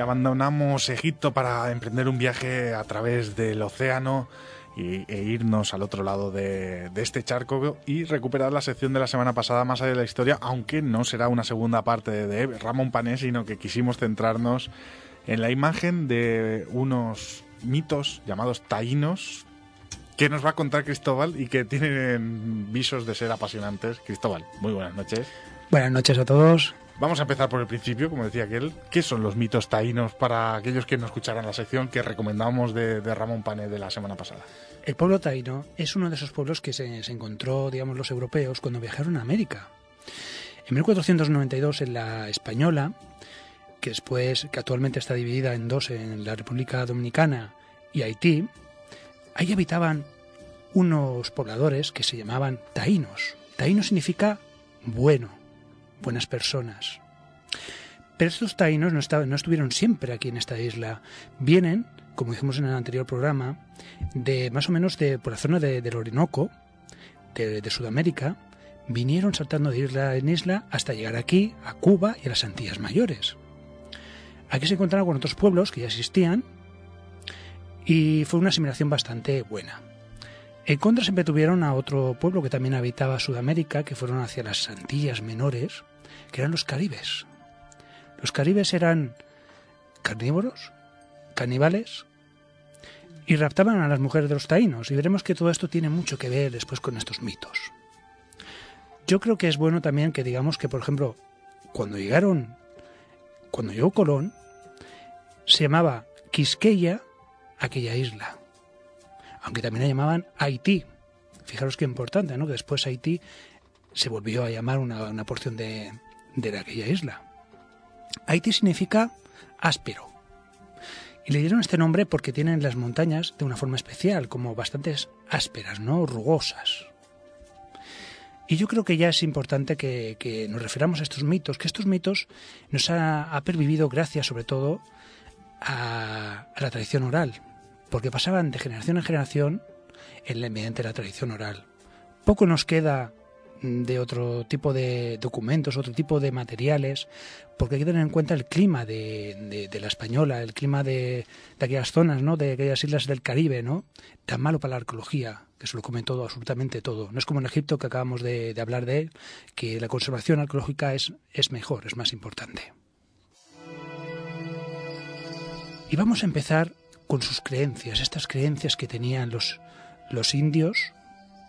abandonamos Egipto para emprender un viaje a través del océano e irnos al otro lado de este charco y recuperar la sección de la semana pasada, Más allá de la historia, aunque no será una segunda parte de Ramón Pané, sino que quisimos centrarnos en la imagen de unos mitos llamados taínos que nos va a contar Cristóbal y que tienen visos de ser apasionantes. Cristóbal, muy buenas noches. Buenas noches a todos. Vamos a empezar por el principio, como decía aquel. ¿Qué son los mitos taínos para aquellos que no escucharan la sección que recomendábamos de Ramón Pané de la semana pasada? El pueblo taíno es uno de esos pueblos que se encontró, digamos, los europeos cuando viajaron a América. En 1492, en la Española, que actualmente está dividida en dos, en la República Dominicana y Haití, ahí habitaban unos pobladores que se llamaban taínos. Taíno significa buenas personas. Pero estos taínos no estuvieron siempre aquí en esta isla. Vienen, como dijimos en el anterior programa, de más o menos por la zona del Orinoco, de Sudamérica. Vinieron saltando de isla en isla hasta llegar aquí, a Cuba y a las Antillas Mayores. Aquí se encontraron con otros pueblos que ya existían y fue una asimilación bastante buena. En contra siempre tuvieron a otro pueblo que también habitaba Sudamérica, que fueron hacia las Antillas Menores, que eran los caribes. Los caribes eran carnívoros, caníbales, y raptaban a las mujeres de los taínos, y veremos que todo esto tiene mucho que ver después con estos mitos. Yo creo que es bueno también que digamos que, por ejemplo, cuando llegó Colón, se llamaba Quisqueya aquella isla, aunque también la llamaban Haití. Fijaros qué importante, ¿no? Que después Haití se volvió a llamar una porción de aquella isla. Haití significa áspero. Y le dieron este nombre porque tienen las montañas de una forma especial, como bastantes ásperas, ¿no? Rugosas. Y yo creo que ya es importante que nos refiramos a estos mitos, que estos mitos nos ha pervivido gracias sobre todo a la tradición oral, porque pasaban de generación en generación mediante la tradición oral. Poco nos queda de otro tipo de documentos, otro tipo de materiales, porque hay que tener en cuenta el clima de la Española, el clima de aquellas zonas, ¿no? De aquellas islas del Caribe, ¿no? Tan malo para la arqueología, que se lo come todo, absolutamente todo. No es como en Egipto, que acabamos de hablar de él, que la conservación arqueológica es mejor, es más importante. Y vamos a empezar con sus creencias, estas creencias que tenían los indios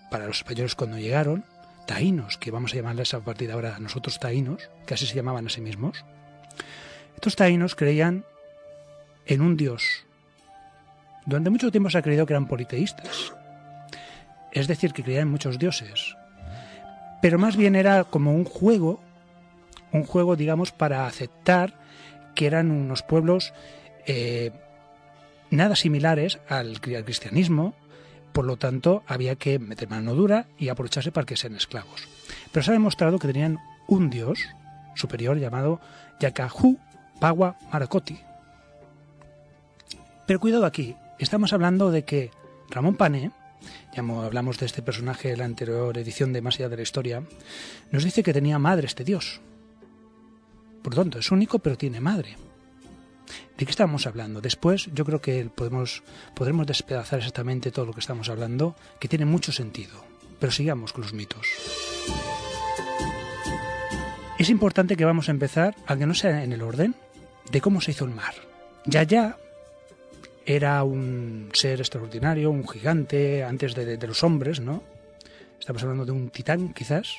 para los españoles cuando llegaron, taínos, que vamos a llamarles a partir de ahora nosotros taínos, que así se llamaban a sí mismos. Estos taínos creían en un dios. Durante mucho tiempo se ha creído que eran politeístas, es decir, que creían en muchos dioses, pero más bien era como un juego, digamos, para aceptar que eran unos pueblos nada similares al cristianismo. Por lo tanto, había que meter mano dura y aprovecharse para que sean esclavos. Pero se ha demostrado que tenían un dios superior llamado Yacajú Pawa Maracoti. Pero cuidado aquí, estamos hablando de que Ramón Pané, ya hablamos de este personaje en la anterior edición de Más allá de la historia, nos dice que tenía madre este dios. Por lo tanto, es único, pero tiene madre. ¿De qué estamos hablando? Después yo creo que podremos despedazar exactamente todo lo que estamos hablando, que tiene mucho sentido. Pero sigamos con los mitos. Es importante que vamos a empezar, aunque no sea en el orden, de cómo se hizo el mar. Yaya era un ser extraordinario, un gigante antes de los hombres, ¿no? Estamos hablando de un titán, quizás.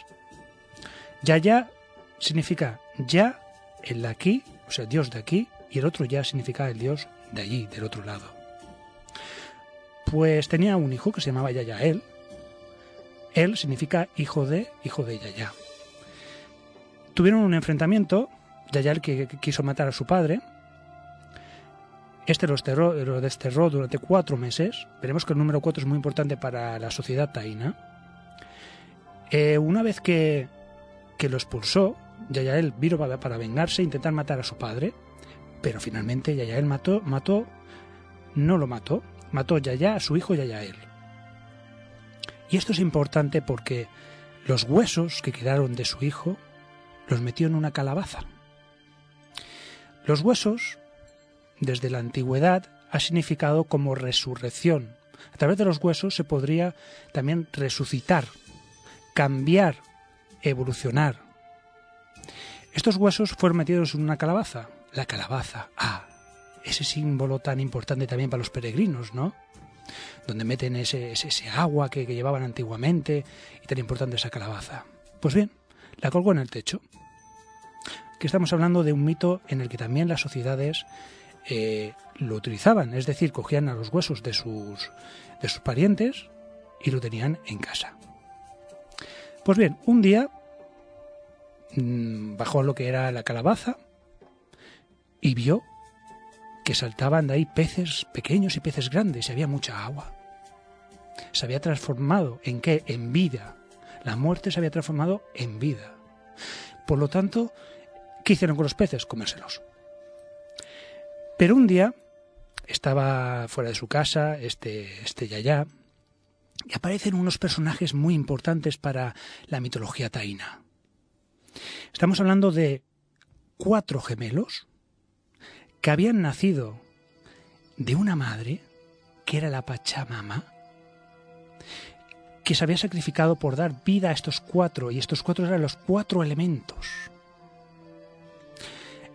Yaya significa ya, el de aquí, o sea, Dios de aquí, y el otro ya significa el dios de allí, del otro lado. Pues tenía un hijo que se llamaba Yayael. Él significa hijo de Yaya. Tuvieron un enfrentamiento, Yayael que quiso matar a su padre. Este lo desterró durante 4 meses. Veremos que el número 4 es muy importante para la sociedad taína. Una vez que lo expulsó, Yayael vino para vengarse e intentar matar a su padre. Pero finalmente Yayael no lo mató, mató Yaya a su hijo Yayael. Y esto es importante porque los huesos que quedaron de su hijo los metió en una calabaza. Los huesos desde la antigüedad ha significado como resurrección. A través de los huesos se podría también resucitar, cambiar, evolucionar. Estos huesos fueron metidos en una calabaza. La calabaza, ese símbolo tan importante también para los peregrinos, ¿no? Donde meten ese agua que llevaban antiguamente y tan importante esa calabaza. Pues bien, la colgó en el techo. Que estamos hablando de un mito en el que también las sociedades lo utilizaban, es decir, cogían a los huesos de sus parientes y lo tenían en casa. Pues bien, un día bajó lo que era la calabaza y vio que saltaban de ahí peces pequeños y peces grandes y había mucha agua. Se había transformado ¿en qué? En vida. La muerte se había transformado en vida. Por lo tanto, ¿qué hicieron con los peces? Comérselos. Pero un día estaba fuera de su casa este yayá y aparecen unos personajes muy importantes para la mitología taína. Estamos hablando de 4 gemelos que habían nacido de una madre que era la Pachamama, que se había sacrificado por dar vida a estos 4, y estos 4 eran los 4 elementos.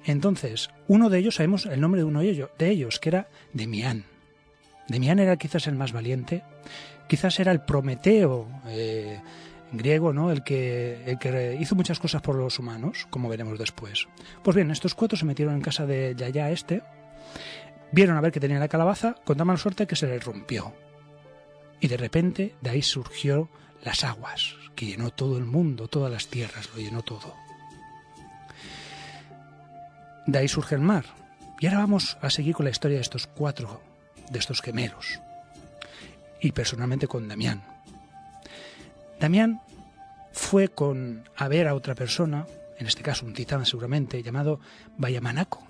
Entonces, uno de ellos, sabemos el nombre de uno de ellos, que era Demián. Demián era quizás el más valiente, quizás era el Prometeo griego, ¿no? El que hizo muchas cosas por los humanos, como veremos después. Pues bien, estos 4 se metieron en casa de Yaya vieron a ver que tenía la calabaza, con tan mala suerte que se les rompió. Y de repente de ahí surgió las aguas, que llenó todo el mundo, todas las tierras, lo llenó todo. De ahí surge el mar. Y ahora vamos a seguir con la historia de estos 4, de estos gemelos. Y personalmente con Damián. Damián fue a ver a otra persona, en este caso un titán seguramente, llamado Vayamanaco,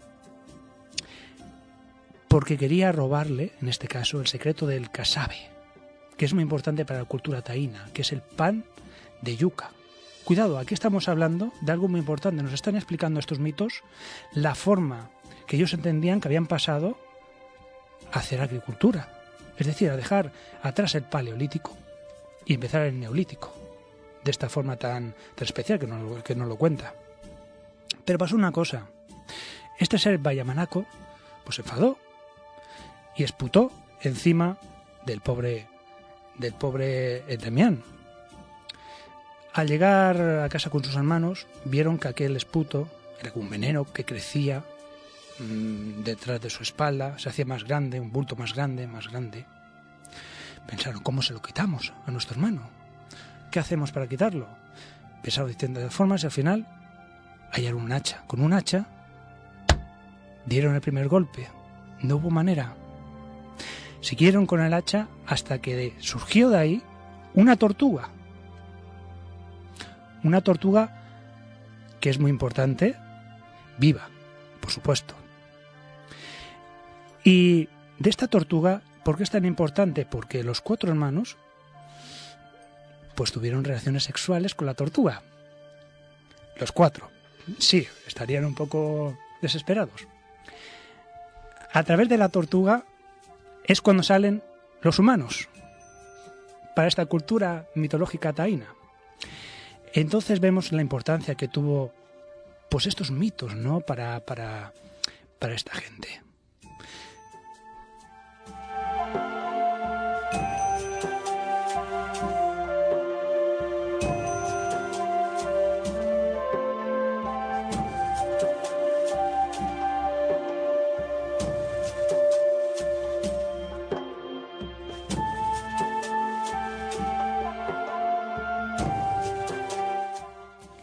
porque quería robarle, en este caso, el secreto del casabe, que es muy importante para la cultura taína, que es el pan de yuca. Cuidado, aquí estamos hablando de algo muy importante. Nos están explicando estos mitos la forma que ellos entendían que habían pasado a hacer agricultura. Es decir, a dejar atrás el paleolítico y empezar el neolítico. De esta forma tan especial que nos lo cuenta. Pero pasó una cosa. Este ser Vayamanaco pues se enfadó y esputó encima del pobre Damián. Al llegar a casa con sus hermanos, vieron que aquel esputo era un veneno que crecía detrás de su espalda, se hacía más grande, un bulto más grande. Pensaron, ¿cómo se lo quitamos a nuestro hermano? ¿Qué hacemos para quitarlo? Pensaron distintas formas y al final hallaron un hacha. Con un hacha dieron el primer golpe. No hubo manera. Siguieron con el hacha hasta que surgió de ahí una tortuga. Una tortuga que es muy importante, viva, por supuesto. Y de esta tortuga, ¿por qué es tan importante? Porque los 4 hermanos pues tuvieron relaciones sexuales con la tortuga. Los 4. Sí, estarían un poco desesperados. A través de la tortuga es cuando salen los humanos para esta cultura mitológica taína. Entonces vemos la importancia que tuvo pues estos mitos, ¿no? para esta gente.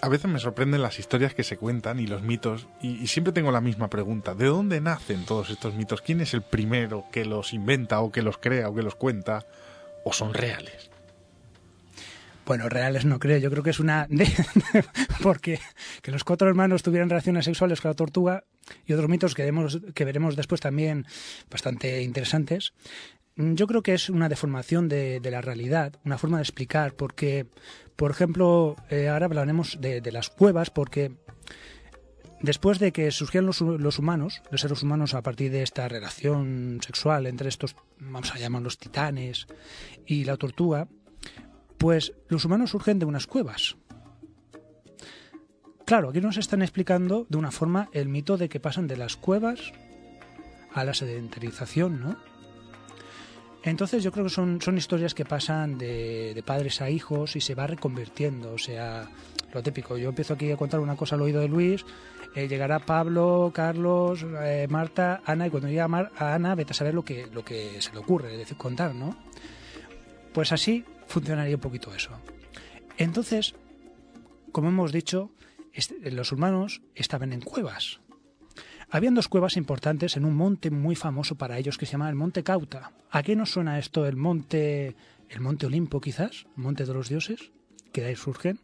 A veces me sorprenden las historias que se cuentan y los mitos, y siempre tengo la misma pregunta. ¿De dónde nacen todos estos mitos? ¿Quién es el primero que los inventa o que los crea o que los cuenta? ¿O son reales? Bueno, reales no creo. Yo creo que es porque que los 4 hermanos tuvieran relaciones sexuales con la tortuga y otros mitos que veremos después también bastante interesantes. Yo creo que es una deformación de la realidad, una forma de explicar, porque, por ejemplo, ahora hablaremos de las cuevas, porque Después de que surgieron los humanos, los seres humanos, a partir de esta relación sexual entre estos, vamos a llamarlos titanes, y la tortuga, pues los humanos surgen de unas cuevas. Claro, aquí nos están explicando de una forma el mito de que pasan de las cuevas a la sedentarización, ¿no? Entonces yo creo que son historias que pasan de padres a hijos y se va reconvirtiendo, o sea, lo típico. Yo empiezo aquí a contar una cosa al oído de Luis, llegará Pablo, Carlos, Marta, Ana, y cuando llega a Ana, vete a saber lo que se le ocurre, es decir, contar, ¿no? Pues así funcionaría un poquito eso. Entonces, como hemos dicho, los humanos estaban en cuevas. Habían dos cuevas importantes en un monte muy famoso para ellos que se llama el Monte Cauta. ¿A qué nos suena esto? El monte Olimpo, quizás, el monte de los dioses, que de ahí surgen.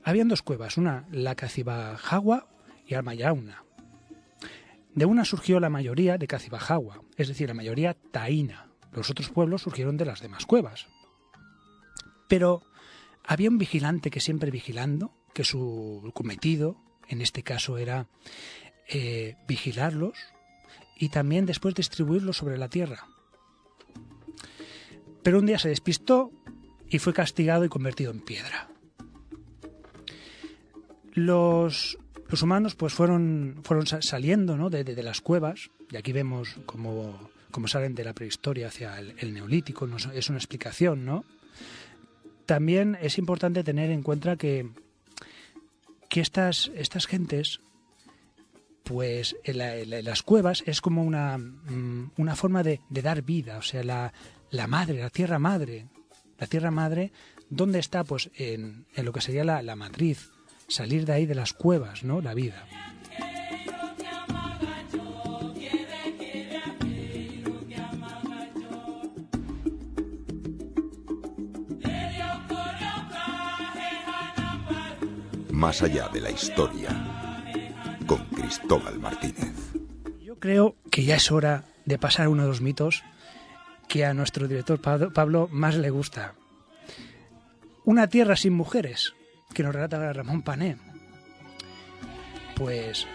Habían dos cuevas, una la Cacibajagua y Almayauna. De una surgió la mayoría de Cacibajagua, es decir, la mayoría taína. Los otros pueblos surgieron de las demás cuevas. Pero había un vigilante que siempre vigilando, que su cometido en este caso era vigilarlos y también después distribuirlos sobre la tierra. Pero un día se despistó y fue castigado y convertido en piedra. Los humanos pues fueron saliendo, ¿no?, de las cuevas, y aquí vemos cómo salen de la prehistoria hacia el neolítico, ¿no? Es una explicación, ¿no? También es importante tener en cuenta que estas gentes, pues en las cuevas es como una forma de dar vida, o sea, la madre, la tierra madre, ¿dónde está? Pues en lo que sería la matriz, salir de ahí de las cuevas, ¿no? La vida. Más allá de la historia, con Cristóbal Martínez. Yo creo que ya es hora de pasar a uno de los mitos que a nuestro director Pablo más le gusta. Una tierra sin mujeres, que nos relata Ramón Pané. Pues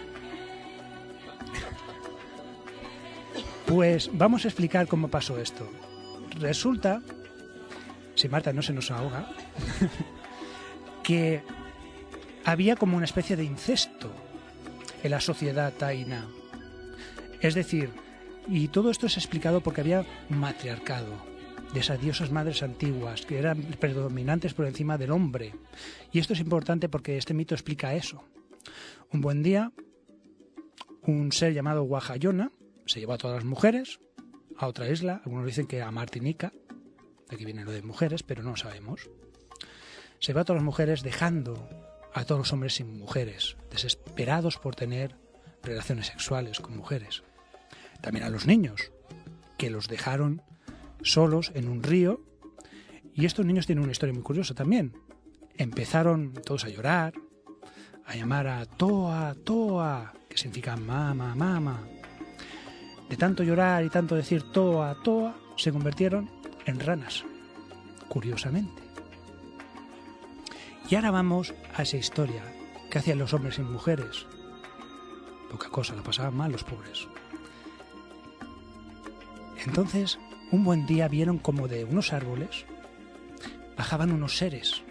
vamos a explicar cómo pasó esto. Resulta, si Marta no se nos ahoga, que había como una especie de incesto en la sociedad taína. Es decir, y todo esto es explicado porque había un matriarcado de esas diosas madres antiguas que eran predominantes por encima del hombre. Y esto es importante porque este mito explica eso. Un buen día, un ser llamado Guajayona se llevó a todas las mujeres a otra isla. Algunos dicen que a Martinica, de aquí viene lo de mujeres, pero no lo sabemos. Se llevó a todas las mujeres dejando a todos los hombres sin mujeres, desesperados por tener relaciones sexuales con mujeres. También a los niños, que los dejaron solos en un río. Y estos niños tienen una historia muy curiosa también. Empezaron todos a llorar, a llamar a Toa, Toa, que significa mama, mama. De tanto llorar y tanto decir Toa, Toa, se convirtieron en ranas, curiosamente. Y ahora vamos a esa historia que hacían los hombres sin mujeres. Poca cosa, la pasaban mal los pobres. Entonces, un buen día vieron como de unos árboles bajaban unos seres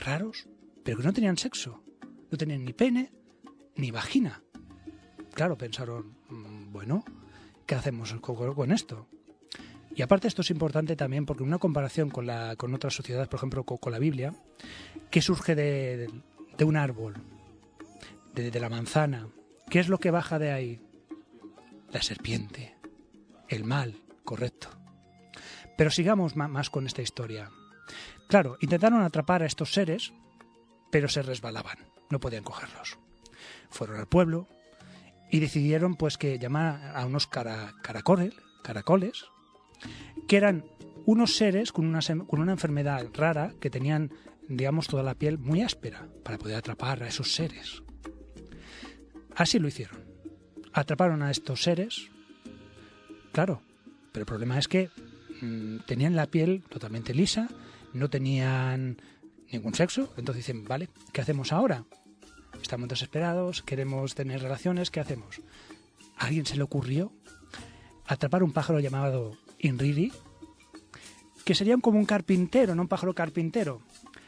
raros, pero que no tenían sexo. No tenían ni pene ni vagina. Claro, pensaron, bueno, ¿qué hacemos con esto? Y aparte esto es importante también porque una comparación con otras sociedades, por ejemplo con la Biblia, que surge de un árbol, de la manzana. ¿Qué es lo que baja de ahí? La serpiente, el mal, correcto. Pero sigamos más con esta historia. Claro, intentaron atrapar a estos seres, pero se resbalaban, no podían cogerlos. Fueron al pueblo y decidieron pues que llamar a unos caracoles, que eran unos seres con una enfermedad rara que tenían, digamos, toda la piel muy áspera para poder atrapar a esos seres. Así lo hicieron. Atraparon a estos seres, claro, pero el problema es que tenían la piel totalmente lisa, no tenían ningún sexo, entonces dicen, vale, ¿qué hacemos ahora? estamos desesperados, queremos tener relaciones, ¿qué hacemos? A alguien se le ocurrió atrapar un pájaro llamado Inriri, que sería como un carpintero, no un pájaro carpintero.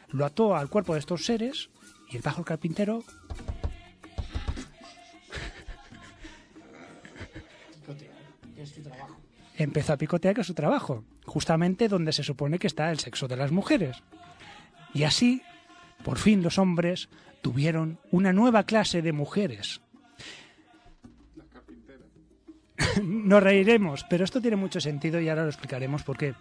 Lo ató al cuerpo de estos seres y el pájaro carpintero empezó a picotear, que es su trabajo, justamente donde se supone que está el sexo de las mujeres. Y así, por fin, los hombres tuvieron una nueva clase de mujeres. Las carpinteras. Nos reiremos, pero esto tiene mucho sentido y ahora lo explicaremos por qué.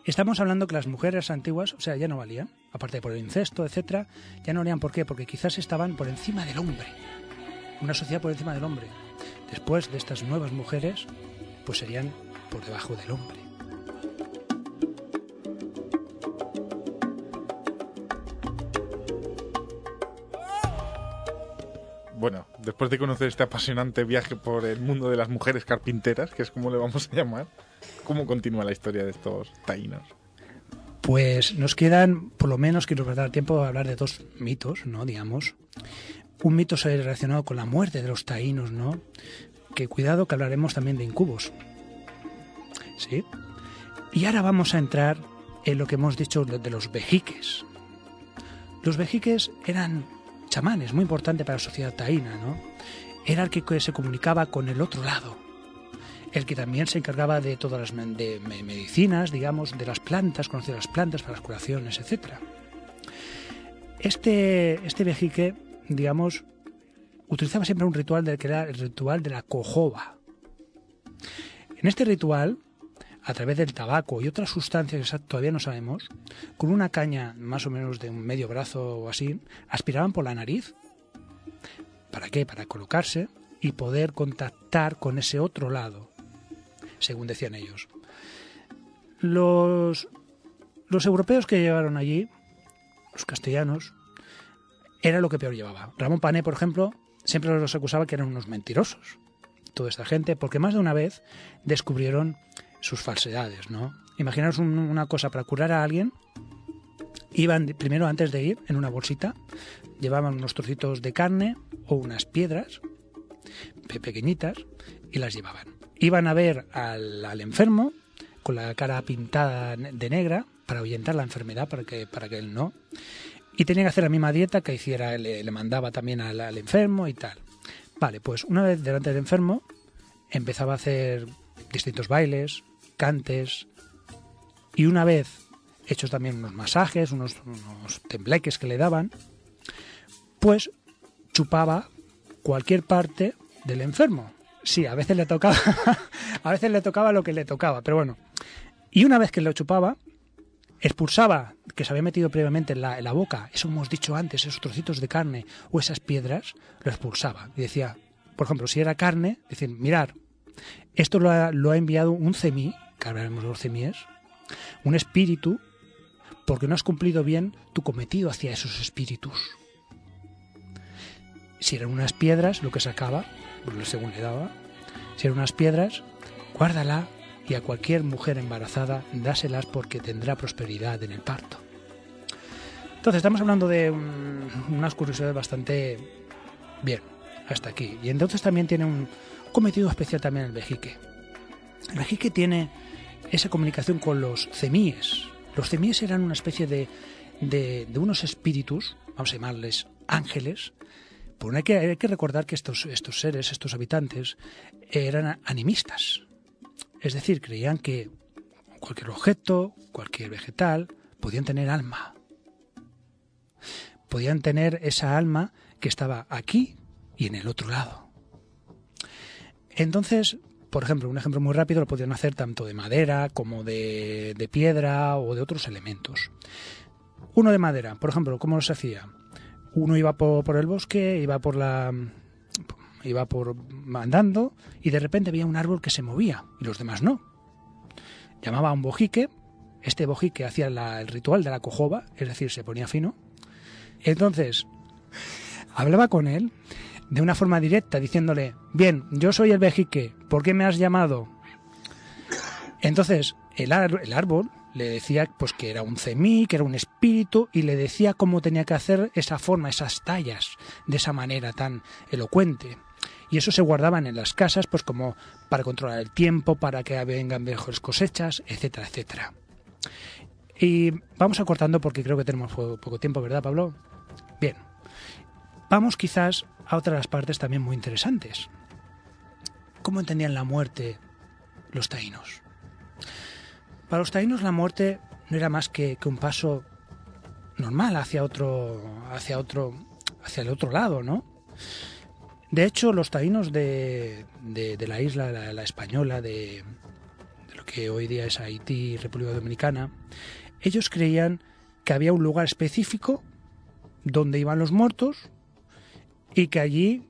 Estamos hablando que las mujeres antiguas, o sea, ya no valían, aparte por el incesto, etcétera, ya no valían. ¿Por qué? Porque quizás estaban por encima del hombre. Una sociedad por encima del hombre. Después de estas nuevas mujeres, pues serían por debajo del hombre. Bueno, después de conocer este apasionante viaje por el mundo de las mujeres carpinteras, que es como le vamos a llamar, ¿cómo continúa la historia de estos taínos? Pues nos quedan, por lo menos, que nos va a dar tiempo a hablar de dos mitos, ¿no? Digamos. Un mito relacionado con la muerte de los taínos, ¿no? Que cuidado, que hablaremos también de incubos. ¿Sí? Y ahora vamos a entrar en lo que hemos dicho de los vejiques. Los vejiques eran chamanes, muy importante para la sociedad taína, ¿no? Era el que se comunicaba con el otro lado, el que también se encargaba de todas las medicinas, digamos, de las plantas, conocía las plantas para las curaciones, etc. Este vejique, digamos, utilizaba siempre un ritual que era el ritual de la cojoba. En este ritual, a través del tabaco y otras sustancias que todavía no sabemos, con una caña más o menos de un medio brazo o así, aspiraban por la nariz. ¿Para qué? Para colocarse y poder contactar con ese otro lado, según decían ellos. Los europeos que llegaron allí, los castellanos, era lo que peor llevaba. Ramón Pané, por ejemplo, siempre los acusaba que eran unos mentirosos. Toda esta gente, porque más de una vez descubrieron sus falsedades, ¿no? Imaginaos una cosa, para curar a alguien, iban primero, antes de ir, en una bolsita, llevaban unos trocitos de carne o unas piedras pequeñitas y las llevaban. Iban a ver al enfermo con la cara pintada de negra para ahuyentar la enfermedad, para que él no. Y tenía que hacer la misma dieta que hiciera, le mandaba también al enfermo y tal. Vale, pues una vez delante del enfermo empezaba a hacer distintos bailes, cantes, y una vez hechos también unos masajes, unos tembleques que le daban, pues chupaba cualquier parte del enfermo. Sí, a veces le tocaba lo que le tocaba, pero bueno. Y una vez que lo chupaba, expulsaba, que se había metido previamente en la boca, eso hemos dicho antes, esos trocitos de carne o esas piedras, lo expulsaba. Y decía, por ejemplo, si era carne, decía, mirar, esto lo ha enviado un cemí, que hablaremos de los cemíes, un espíritu, porque no has cumplido bien tu cometido hacia esos espíritus. Si eran unas piedras, lo que sacaba, según le daba, si eran unas piedras, guárdala y a cualquier mujer embarazada dáselas porque tendrá prosperidad en el parto. Entonces estamos hablando de unas curiosidades bastante bien, hasta aquí. Y entonces también tiene un cometido especial también el vejique. El vejique tiene esa comunicación con los cemíes. Los cemíes eran una especie de unos espíritus, vamos a llamarles ángeles. Pero hay que recordar que estos seres, estos habitantes, eran animistas. Es decir, creían que cualquier objeto, cualquier vegetal, podían tener alma. Podían tener esa alma que estaba aquí y en el otro lado. Entonces, por ejemplo, un ejemplo muy rápido, lo podían hacer tanto de madera como de piedra o de otros elementos. Uno de madera, por ejemplo, ¿cómo se hacía? Uno iba por el bosque, iba andando y de repente veía un árbol que se movía y los demás no. Llamaba a un bojique, este bojique hacía el ritual de la cojoba, es decir, se ponía fino. Entonces, hablaba con él de una forma directa, diciéndole, bien, yo soy el vejique, ¿por qué me has llamado? Entonces, el árbol Le decía pues que era un cemí, que era un espíritu, y le decía cómo tenía que hacer esa forma, esas tallas, de esa manera tan elocuente. Y eso se guardaban en las casas pues como para controlar el tiempo, para que vengan mejores cosechas, etcétera, etcétera. Y vamos acortando porque creo que tenemos poco tiempo, ¿verdad, Pablo? Bien. Vamos quizás a otras partes también muy interesantes. ¿Cómo entendían la muerte los taínos? Para los taínos la muerte no era más que un paso normal hacia el otro lado, ¿no? De hecho, los taínos de la isla, la española, de lo que hoy día es Haití y República Dominicana, ellos creían que había un lugar específico donde iban los muertos y que allí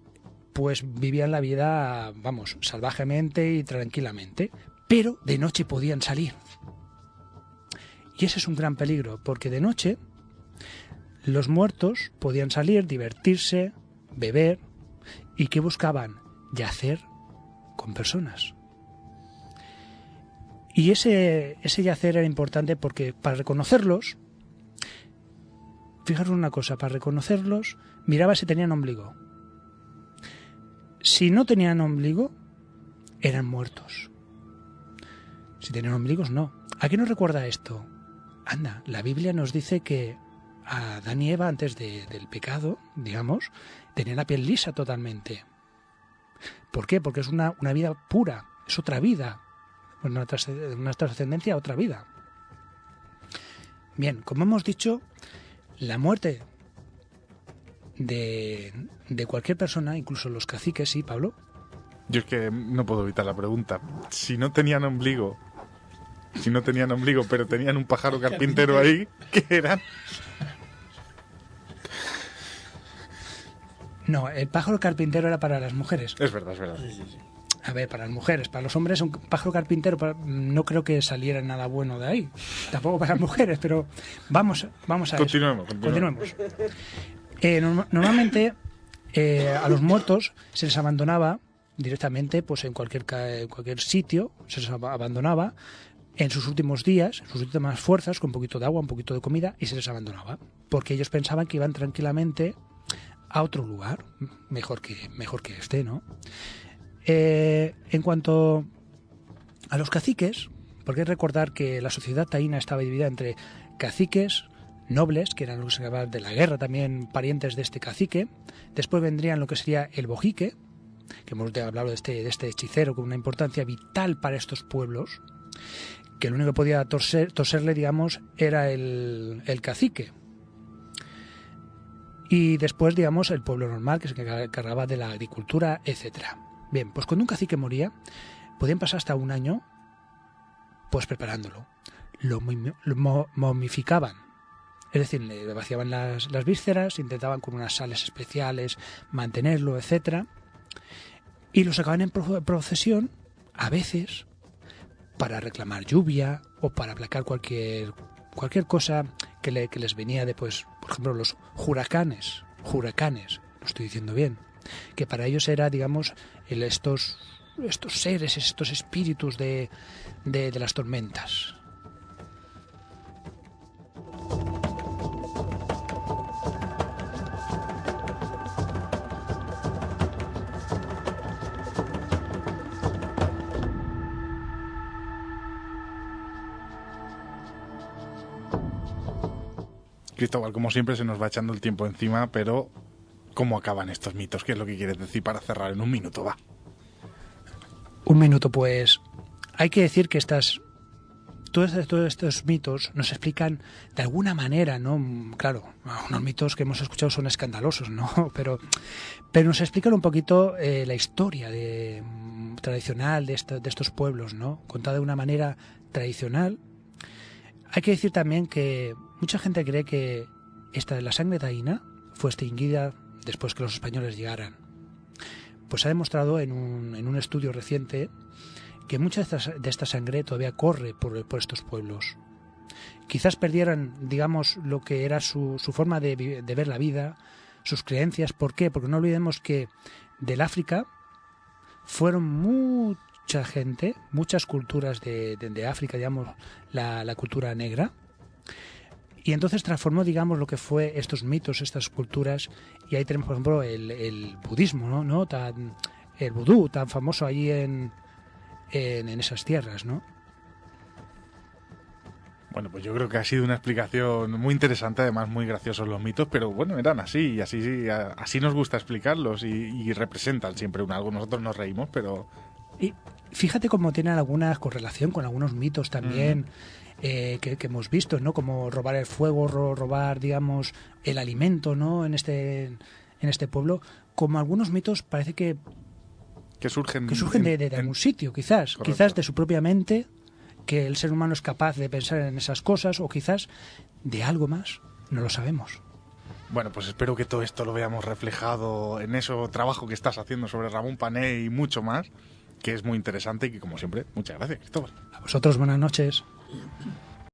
pues vivían la vida, vamos, salvajemente y tranquilamente, pero de noche podían salir. Y ese es un gran peligro, porque de noche los muertos podían salir, divertirse, beber, ¿y qué buscaban? Yacer con personas. Y ese yacer era importante porque para reconocerlos, fijaros una cosa, para reconocerlos miraba si tenían ombligo. Si no tenían ombligo, eran muertos. Si tenían ombligos, no. ¿A qué nos recuerda esto? Anda, la Biblia nos dice que Adán y Eva, antes del pecado, digamos, tenían la piel lisa totalmente. ¿Por qué? Porque es una vida pura, es otra vida, una trascendencia a otra vida. Bien, como hemos dicho, la muerte de cualquier persona, incluso los caciques, ¿sí, Pablo? Yo es que no puedo evitar la pregunta. Si no tenían ombligo, pero tenían un pájaro carpintero ahí, ¿qué eran? No, el pájaro carpintero era para las mujeres. Es verdad. Sí. A ver, para las mujeres. Para los hombres, un pájaro carpintero no creo que saliera nada bueno de ahí. Tampoco para las mujeres, pero vamos a Continuemos. Normalmente a los muertos se les abandonaba directamente pues en cualquier sitio, se les abandonaba en sus últimos días, en sus últimas fuerzas, con un poquito de agua, un poquito de comida, y se les abandonaba. Porque ellos pensaban que iban tranquilamente a otro lugar, mejor que este, ¿no? En cuanto a los caciques, porque hay que recordar que la sociedad taína estaba dividida entre caciques, nobles, que eran los que se encargaban de la guerra, también parientes de este cacique. Después vendrían lo que sería el bojique, que hemos hablado de este hechicero con una importancia vital para estos pueblos, que lo único que podía toserle, digamos, era el cacique. Y después, digamos, el pueblo normal, que se encargaba de la agricultura, etcétera. Bien, pues cuando un cacique moría, podían pasar hasta un año pues preparándolo. Lo momificaban. Es decir, le vaciaban las vísceras, intentaban con unas sales especiales mantenerlo, etcétera. Y lo sacaban en procesión, a veces, para reclamar lluvia o para aplacar cualquier cosa que les venía de, pues, por ejemplo, los huracanes, lo estoy diciendo bien, que para ellos era, digamos, estos seres, estos espíritus de las tormentas. Cristóbal, como siempre se nos va echando el tiempo encima, pero ¿cómo acaban estos mitos? ¿Qué es lo que quieres decir para cerrar en un minuto? Va. Un minuto, pues. Hay que decir que todos estos mitos nos explican de alguna manera, ¿no? Claro, unos mitos que hemos escuchado son escandalosos, ¿no? Pero nos explican un poquito la historia tradicional de estos pueblos, ¿no? Contada de una manera tradicional. Hay que decir también que mucha gente cree que la sangre taína fue extinguida después que los españoles llegaran. Pues se ha demostrado en un estudio reciente que mucha de esta sangre todavía corre por estos pueblos. Quizás perdieran, digamos, lo que era su forma de ver la vida, sus creencias. ¿Por qué? Porque no olvidemos que del África fueron mucha gente, muchas culturas de África, digamos, la cultura negra. Y entonces transformó, digamos, lo que fue estos mitos, estas culturas. Y ahí tenemos, por ejemplo, el budismo, ¿no? El vudú, tan famoso allí en esas tierras, ¿no? Bueno, pues yo creo que ha sido una explicación muy interesante, además muy graciosos los mitos, pero bueno, eran así, y así nos gusta explicarlos y representan siempre algo. Nosotros nos reímos, pero... Y fíjate cómo tienen alguna correlación con algunos mitos también que hemos visto, ¿no? Como robar el fuego, robar, digamos, el alimento, ¿no? En este pueblo, como algunos mitos parece que surgen de algún sitio, quizás. Correcto. Quizás de su propia mente, que el ser humano es capaz de pensar en esas cosas, o quizás de algo más, no lo sabemos. Bueno, pues espero que todo esto lo veamos reflejado en ese trabajo que estás haciendo sobre Ramón Pané y mucho más, que es muy interesante y que, como siempre, muchas gracias, Cristóbal. A vosotros, buenas noches.